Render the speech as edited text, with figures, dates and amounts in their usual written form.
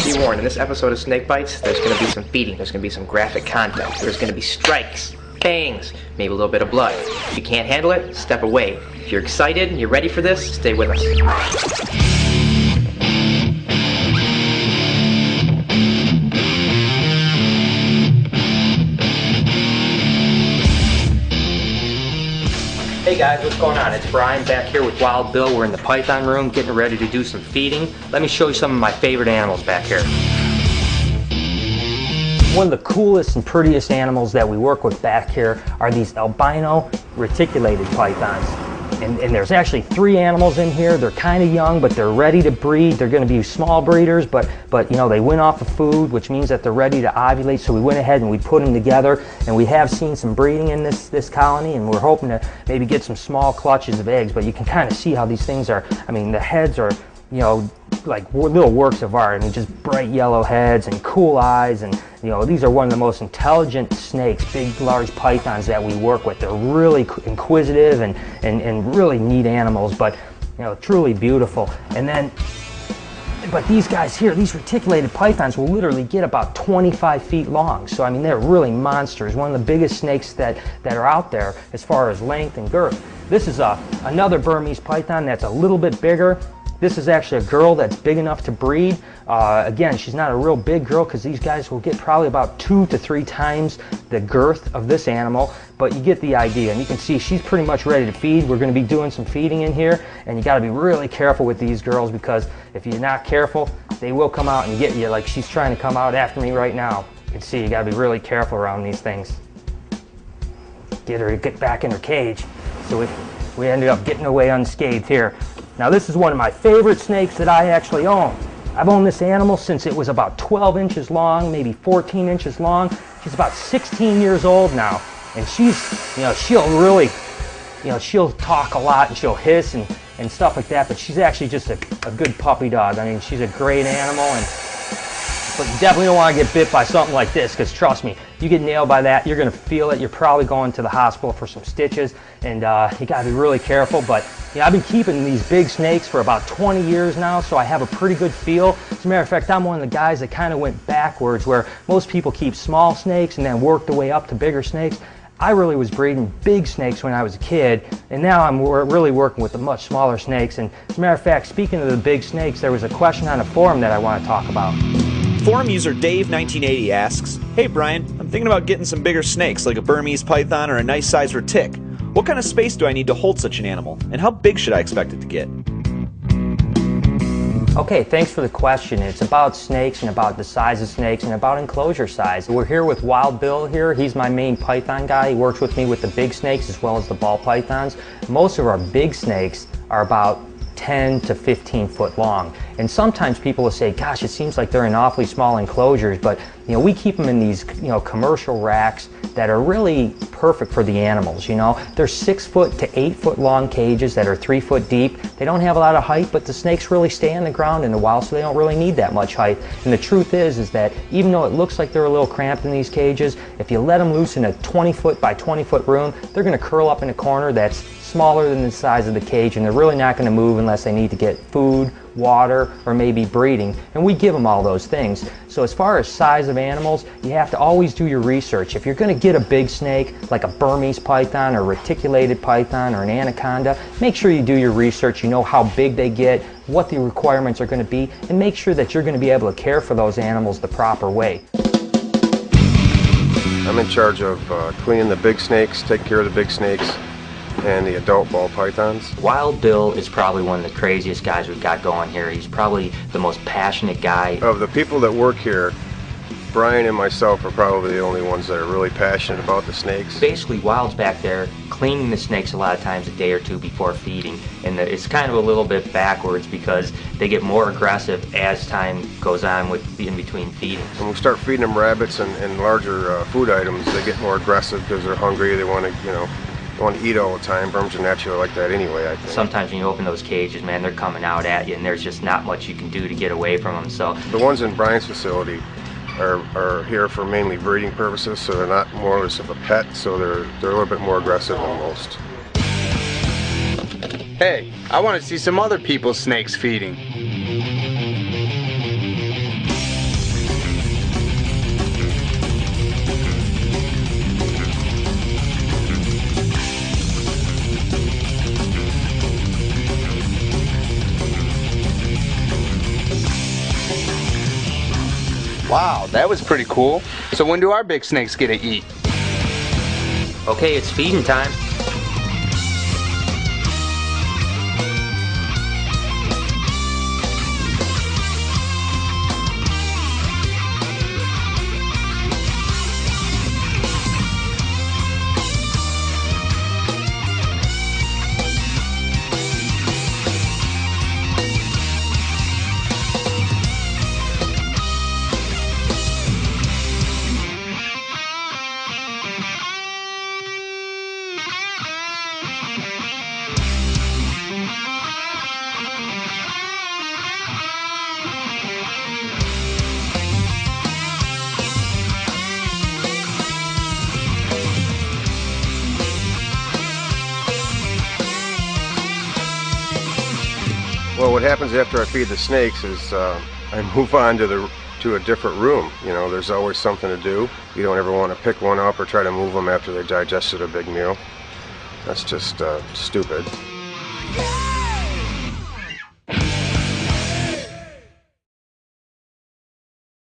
Be warned, in this episode of Snake Bites, there's going to be some feeding, there's going to be some graphic content, there's going to be strikes, bangs, maybe a little bit of blood. If you can't handle it, step away. If you're excited and you're ready for this, stay with us. Hey guys, what's going on? It's Brian back here with Wild Bill. We're in the python room getting ready to do some feeding. Let me show you some of my favorite animals back here. One of the coolest and prettiest animals that we work with back here are these albino reticulated pythons. And there's actually 3 animals in here. They're kind of young, but they're ready to breed. They're going to be small breeders, but you know, they went off of food, which means that they're ready to ovulate. So we went ahead and we put them together, and we have seen some breeding in this colony, and we're hoping to maybe get some small clutches of eggs. But you can kind of see how these things are. I mean, the heads are, you know, like little works of art. I mean, just bright yellow heads and cool eyes, and you know, these are one of the most intelligent snakes, big, large pythons that we work with. They're really inquisitive and really neat animals, but you know, truly beautiful. And then, but these guys here, these reticulated pythons will literally get about 25 feet long. So I mean, they're really monsters. One of the biggest snakes that are out there as far as length and girth. This is another Burmese python that's a little bit bigger. This is actually a girl that's big enough to breed. Again, she's not a real big girl because these guys will get probably about 2 to 3 times the girth of this animal, but you get the idea. And you can see she's pretty much ready to feed. We're going to be doing some feeding in here, and you got to be really careful with these girls, because if you're not careful, they will come out and get you, like she's trying to come out after me right now. You can see you got to be really careful around these things. Get her to get back in her cage. So we ended up getting away unscathed here. Now this is one of my favorite snakes that I actually own. I've owned this animal since it was about 12 inches long, maybe 14 inches long. She's about 16 years old now, and she's, you know, she'll really, you know, she'll talk a lot and she'll hiss and stuff like that, but she's actually just a good puppy dog. I mean, she's a great animal, but you definitely don't want to get bit by something like this, because trust me, you get nailed by that, you're going to feel it. You're probably going to the hospital for some stitches, and you got to be really careful. But you know, I've been keeping these big snakes for about 20 years now, so I have a pretty good feel. As a matter of fact, I'm one of the guys that kind of went backwards, where most people keep small snakes and then work their way up to bigger snakes. I really was breeding big snakes when I was a kid, and now I'm really working with the much smaller snakes. And as a matter of fact, speaking of the big snakes, there was a question on a forum that I want to talk about. Forum user Dave1980 asks, "Hey Brian, I'm thinking about getting some bigger snakes like a Burmese python or a nice size retic. What kind of space do I need to hold such an animal, and how big should I expect it to get?" Okay, thanks for the question. It's about snakes and about the size of snakes and about enclosure size. We're here with Wild Bill here. He's my main python guy. He works with me with the big snakes as well as the ball pythons. Most of our big snakes are about 10 to 15 foot long, and sometimes people will say, gosh, it seems like they're in awfully small enclosures, but you know, we keep them in these, you know, commercial racks that are really perfect for the animals. You know, they're 6 foot to 8 foot long cages that are 3 foot deep. They don't have a lot of height, but the snakes really stay on the ground in a while, so they don't really need that much height. And the truth is that even though it looks like they're a little cramped in these cages, if you let them loose in a 20 foot by 20 foot room, they're going to curl up in a corner that's smaller than the size of the cage, and they're really not going to move unless they need to get food, water, or maybe breeding, and we give them all those things. So as far as size of animals, you have to always do your research. If you're going to get a big snake like a Burmese python or reticulated python or an anaconda, make sure you do your research. You know how big they get, what the requirements are going to be, and make sure that you're going to be able to care for those animals the proper way. I'm in charge of cleaning the big snakes, taking care of the big snakes, and the adult ball pythons. Wild Bill is probably one of the craziest guys we've got going here. He's probably the most passionate guy. Of the people that work here, Brian and myself are probably the only ones that are really passionate about the snakes. Basically, Wild's back there cleaning the snakes a lot of times a day or two before feeding, and it's kind of a little bit backwards because they get more aggressive as time goes on with in between feeding. When we start feeding them rabbits and larger food items, they get more aggressive because they're hungry. They want to, you know, they want to eat all the time. Burms are naturally like that anyway, I think. Sometimes when you open those cages, man, they're coming out at you, and there's just not much you can do to get away from them. So the ones in Brian's facility are here for mainly breeding purposes, so they're not more of a pet, so they're a little bit more aggressive than most. Hey, I want to see some other people's snakes feeding. Wow, that was pretty cool. So when do our big snakes get to eat? Okay, it's feeding time. Well, what happens after I feed the snakes is I move on to a different room. You know, there's always something to do. You don't ever want to pick one up or try to move them after they digested a big meal. That's just stupid.